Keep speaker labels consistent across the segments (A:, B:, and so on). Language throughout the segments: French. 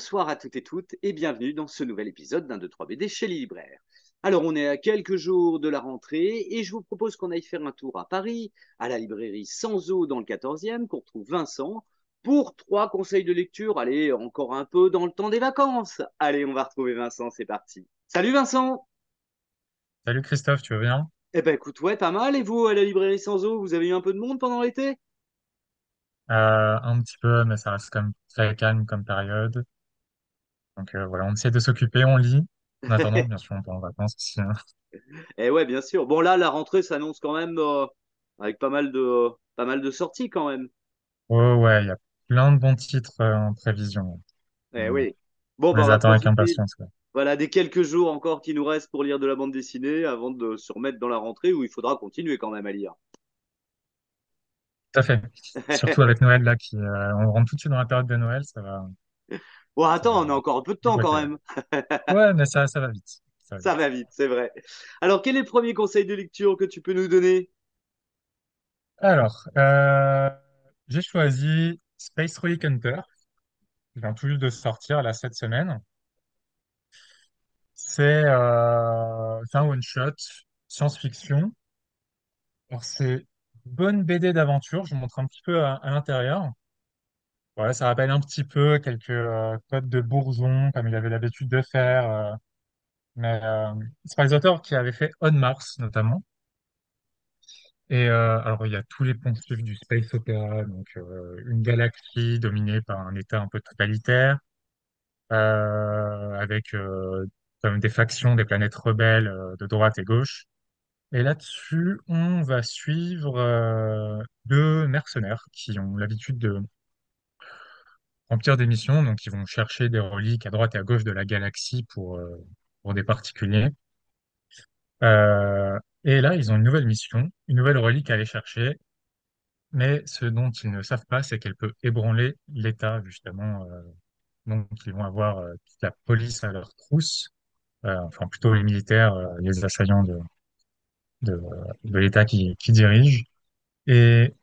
A: Bonsoir à toutes et toutes et bienvenue dans ce nouvel épisode d'un 2-3 BD chez les libraires. Alors on est à quelques jours de la rentrée et je vous propose qu'on aille faire un tour à Paris, à la librairie Sans Eau dans le 14e, qu'on retrouve Vincent, pour trois conseils de lecture. Allez, encore un peu dans le temps des vacances. Allez, on va retrouver Vincent, c'est parti. Salut Vincent.
B: Salut Christophe, tu vas bien?
A: Eh ben écoute, ouais, pas mal. Et vous, à la librairie Sans Eau, vous avez eu un peu de monde pendant l'été?
B: Un petit peu, mais ça reste quand même très calme comme période. Donc voilà, on essaie de s'occuper, on lit. En attendant, bien sûr, on part en vacances aussi, hein.
A: Eh ouais, bien sûr. Bon là, la rentrée s'annonce quand même avec pas mal de sorties quand même.
B: Oh ouais, il y a plein de bons titres en prévision.
A: Eh
B: On,
A: oui. Bon,
B: on
A: bah, on
B: les
A: va
B: attend avec
A: profiter,
B: impatience, ouais.
A: voilà, des quelques jours encore qui nous restent pour lire de la bande dessinée avant de se remettre dans la rentrée où il faudra continuer quand même à lire.
B: Tout à fait. Surtout avec Noël là, on rentre tout de suite dans la période de Noël,
A: Bon,
B: ça
A: attends,
B: va
A: on a encore un peu de temps quand
B: déboîter là.
A: même.
B: Ouais, mais ça va vite. Ça va
A: Ça
B: vite.
A: va vite, c'est vrai. Alors, quel est le premier conseil de lecture que tu peux nous donner?
B: Alors, j'ai choisi Space Relic Hunter. Il vient tout juste de sortir là cette semaine. C'est un one-shot, science-fiction. Alors, c'est bonne BD d'aventure. Je vous montre un petit peu à l'intérieur. Voilà, ça rappelle un petit peu quelques codes de Bourgeon, comme il avait l'habitude de faire. Mais c'est par les auteurs qui avaient fait On Mars, notamment. Alors, il y a tous les poncifs du space opéra, donc une galaxie dominée par un État un peu totalitaire, avec comme des factions, des planètes rebelles de droite et gauche. Et là-dessus, on va suivre deux mercenaires qui ont l'habitude de remplir des missions. Donc, ils vont chercher des reliques à droite et à gauche de la galaxie pour des particuliers. Et là, ils ont une nouvelle mission, une nouvelle relique à aller chercher. Mais ce dont ils ne savent pas, c'est qu'elle peut ébranler l'État, justement. Donc, ils vont avoir toute la police à leur trousse, enfin plutôt les militaires, les assaillants de, de l'État qui dirigent. Et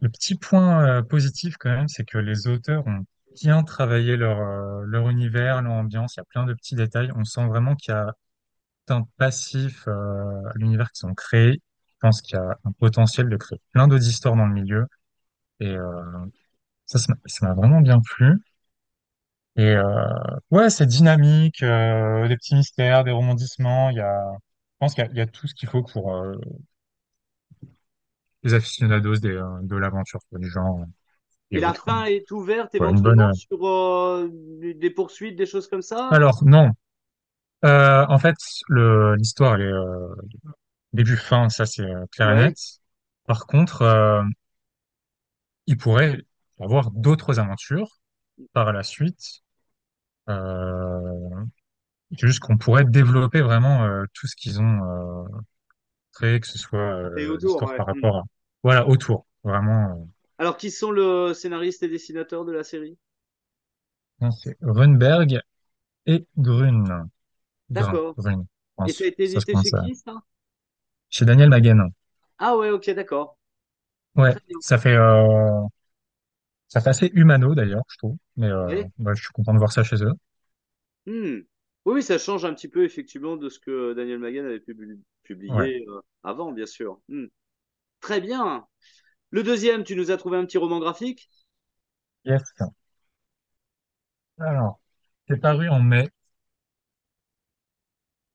B: le petit point positif quand même, c'est que les auteurs ont bien travaillé leur univers, leur ambiance. Il y a plein de petits détails. On sent vraiment qu'il y a un passif à l'univers qu'ils ont créé. Je pense qu'il y a un potentiel de créer plein d'autres histoires dans le milieu. Et ça m'a vraiment bien plu. Et ouais, c'est dynamique, des petits mystères, des rebondissements. Je pense qu'il y a tout ce qu'il faut pour les aficionados de l'aventure, quoi, du genre et
A: Et la
B: autres.
A: fin est ouverte
B: Ouais, une bonne.
A: éventuellement sur des poursuites, des choses comme ça?
B: Alors, non. En fait, l'histoire, elle est début, fin, ça c'est clair et net.
A: Ouais.
B: Par contre, il pourrait y avoir d'autres aventures par la suite. Euh, c'est juste qu'on pourrait développer vraiment tout ce qu'ils ont créé, que ce soit
A: Et autour,
B: l'histoire
A: ouais.
B: par rapport à... Voilà, autour. Vraiment,
A: Alors, qui sont le scénariste et dessinateur de la série?
B: non, c'est Runberg et Grun.
A: D'accord.
B: Grun.
A: Et ça a été
B: Ça se
A: édité
B: prononce
A: chez
B: ça.
A: qui, ça?
B: Chez Daniel Maguen.
A: Ah ouais, ok, d'accord.
B: Ouais,
A: Très bien.
B: ça fait assez humano d'ailleurs, je trouve. Mais
A: Ouais.
B: ouais, je suis content de voir ça chez eux.
A: Hmm. Oui, oui, ça change un petit peu effectivement de ce que Daniel Magan avait
B: Ouais.
A: publié avant, bien sûr. Très bien. Le deuxième, tu nous as trouvé un petit roman graphique?
B: Yes. Alors, c'est paru en mai.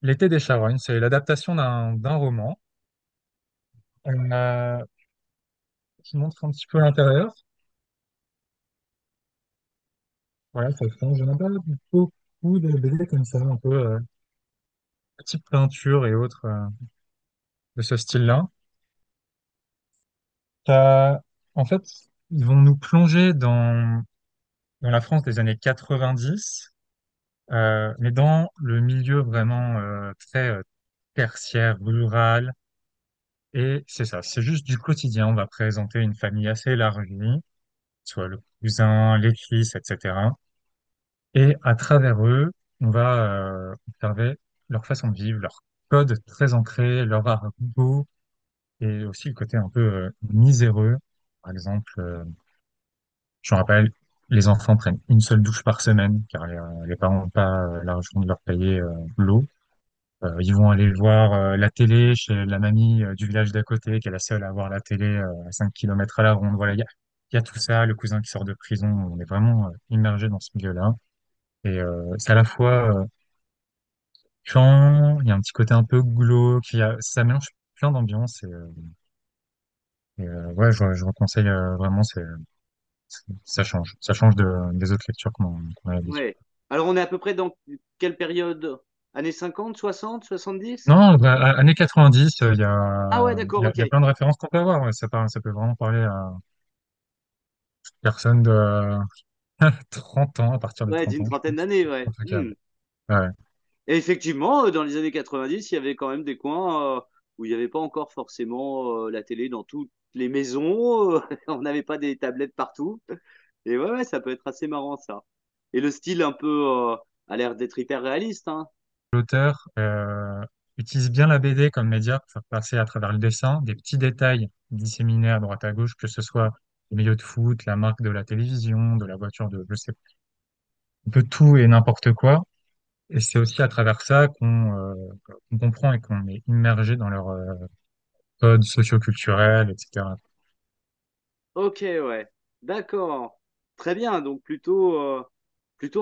B: L'été des charognes, c'est l'adaptation d'un roman qui montre un petit peu l'intérieur. Voilà, ça change. J'en ai pas beaucoup de BD comme ça, un peu petite peinture et autres de ce style-là. Ça- En fait, ils vont nous plonger dans la France des années 90, mais dans le milieu vraiment très tertiaire, rural. Et c'est ça, c'est juste du quotidien. On va présenter une famille assez élargie, soit le cousin, les fils, etc. Et à travers eux, on va observer leur façon de vivre, leur code très ancré, leur argot, et aussi le côté un peu miséreux. Par exemple, je me rappelle. les enfants prennent une seule douche par semaine, car les parents n'ont pas l'argent de leur payer l'eau. Ils vont aller voir la télé chez la mamie du village d'à côté, qui est la seule à avoir la télé à 5 kilomètres à la ronde. Voilà, il y a tout ça, le cousin qui sort de prison. On est vraiment immergé dans ce milieu-là. Et c'est à la fois chiant, il y a un petit côté un peu glauque, ça mélange plein d'ambiances. Ouais, je vous conseille vraiment, ça change des autres lectures qu'on a l'habitude.
A: Ouais. Alors, on est à peu près dans quelle période? Années 50, 60, 70?
B: Non, bah, années 90,
A: Ah ouais, d'accord, ok.
B: il y a plein de références qu'on peut avoir. Ouais. Ça peut vraiment parler à personne de 30 ans, à partir de
A: Ouais,
B: 30
A: d'une
B: ans, je
A: trentaine
B: pense.
A: d'années, ouais.
B: En tout cas,
A: Hmm.
B: ouais.
A: Et effectivement, dans les années 90, il y avait quand même des coins où il n'y avait pas encore forcément la télé dans toutes les maisons. On n'avait pas des tablettes partout. Et ouais, ouais, ça peut être assez marrant, ça. Et le style un peu a l'air d'être hyper réaliste, hein.
B: L'auteur utilise bien la BD comme média pour faire passer à travers le dessin des petits détails disséminés à droite à gauche, que ce soit le milieu de foot, la marque de la télévision, de la voiture, je sais, un peu tout et n'importe quoi. Et c'est aussi à travers ça qu'on comprend et qu'on est immergé dans leur code socio-culturel, etc.
A: Ok, ouais. D'accord. Très bien. Donc plutôt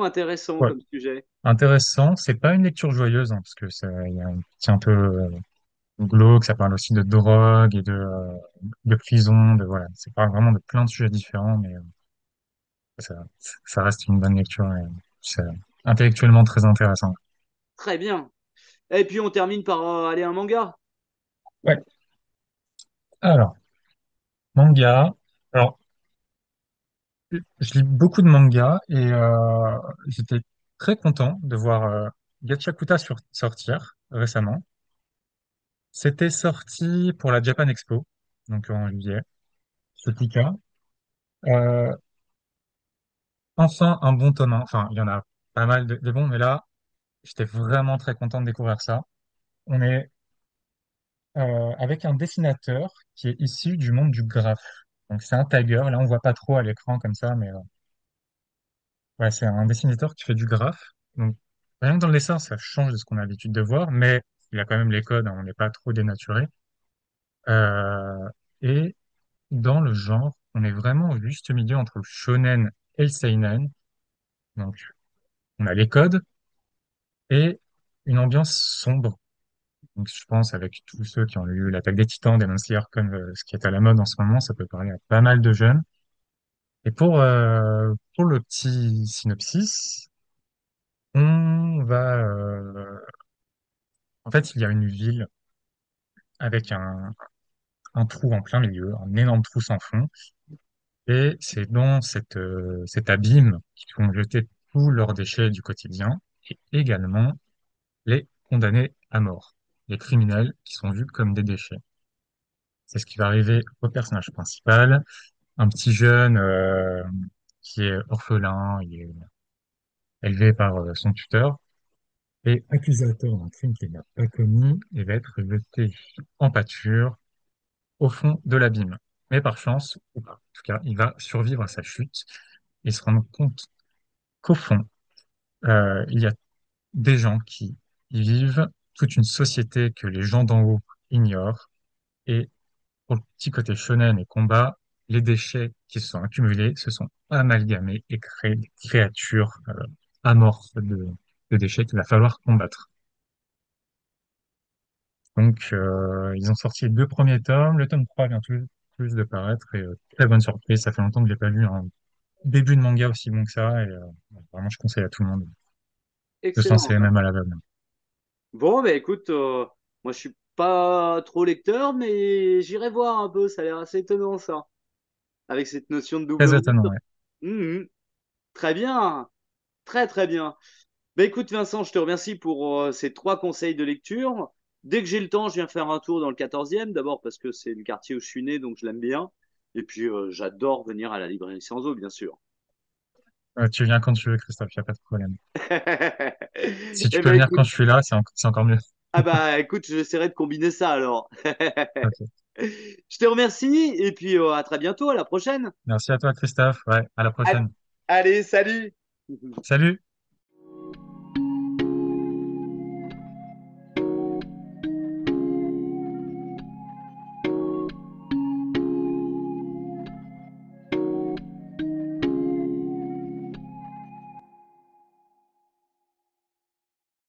A: intéressant
B: Ouais,
A: comme sujet.
B: intéressant. C'est pas une lecture joyeuse, hein, parce que il y a un petit un peu glauque, ça parle aussi de drogue et de prison, voilà. C'est pas vraiment de plein de sujets différents, mais ça, ça reste une bonne lecture et c'est intellectuellement très intéressant.
A: Très bien. Et puis on termine par aller un manga.
B: Ouais. Alors, manga. Alors, je lis beaucoup de mangas et j'étais très content de voir Gachakuta sortir récemment. C'était sorti pour la Japan Expo, donc en juillet. Petit cas. Euh, enfin, un bon tome 1. Enfin, il y en a pas mal de bons, mais là, j'étais vraiment très content de découvrir ça. On est avec un dessinateur qui est issu du monde du graphe. Donc, c'est un tagger. Là, on voit pas trop à l'écran comme ça, mais ouais, c'est un dessinateur qui fait du graphe. Donc, rien que dans le dessin, ça change de ce qu'on a l'habitude de voir, mais il a quand même les codes, hein, on n'est pas trop dénaturé. Euh, et dans le genre, on est vraiment au juste milieu entre le shonen et le seinen. Donc, on a les codes et une ambiance sombre. Donc, je pense avec tous ceux qui ont lu l'Attaque des Titans, Demon Slayer, comme ce qui est à la mode en ce moment, ça peut parler à pas mal de jeunes. Et pour le petit synopsis, on va, en fait, il y a une ville avec un trou en plein milieu, un énorme trou sans fond. Et c'est dans cet abîme qu'ils vont jeter tous leurs déchets du quotidien et également les condamnés à mort, les criminels qui sont vus comme des déchets. C'est ce qui va arriver au personnage principal, un petit jeune qui est orphelin, il est élevé par son tuteur et accusateur d'un crime qu'il n'a pas commis et va être jeté en pâture au fond de l'abîme. Mais par chance, ou pas, en tout cas, il va survivre à sa chute et se rendre compte qu'au fond, il y a des gens qui y vivent, toute une société que les gens d'en haut ignorent. Et pour le petit côté shonen et combat, les déchets qui se sont accumulés se sont amalgamés et créés des créatures amorphes de déchets qu'il va falloir combattre. Donc, ils ont sorti les deux premiers tomes. Le tome 3 vient tout juste de paraître et très bonne surprise. Ça fait longtemps que j'ai pas lu un début de manga aussi bon que ça et vraiment, je conseille à tout le monde de se
A: Excellent.
B: lancer même à l'aveugle.
A: Bon, bah écoute, moi je suis pas trop lecteur, mais j'irai voir un peu. Ça a l'air assez étonnant ça, avec cette notion de double
B: Très
A: route.
B: étonnant, ouais.
A: Mhm. Très bien, très très bien. Bah écoute Vincent, je te remercie pour ces trois conseils de lecture. Dès que j'ai le temps, je viens faire un tour dans le 14e, d'abord parce que c'est le quartier où je suis né, donc je l'aime bien. Et puis j'adore venir à la librairie Sans bien sûr.
B: Tu viens quand tu veux, Christophe, il n'y a pas de problème. Si tu
A: Eh
B: peux
A: ben
B: venir
A: écoute,
B: quand je suis là, c'est encore mieux.
A: ah bah écoute, j'essaierai de combiner ça alors.
B: Ok.
A: Je te remercie et puis à très bientôt, à la prochaine.
B: Merci à toi, Christophe. Ouais, à la
A: À,
B: prochaine.
A: Allez, salut!
B: Salut!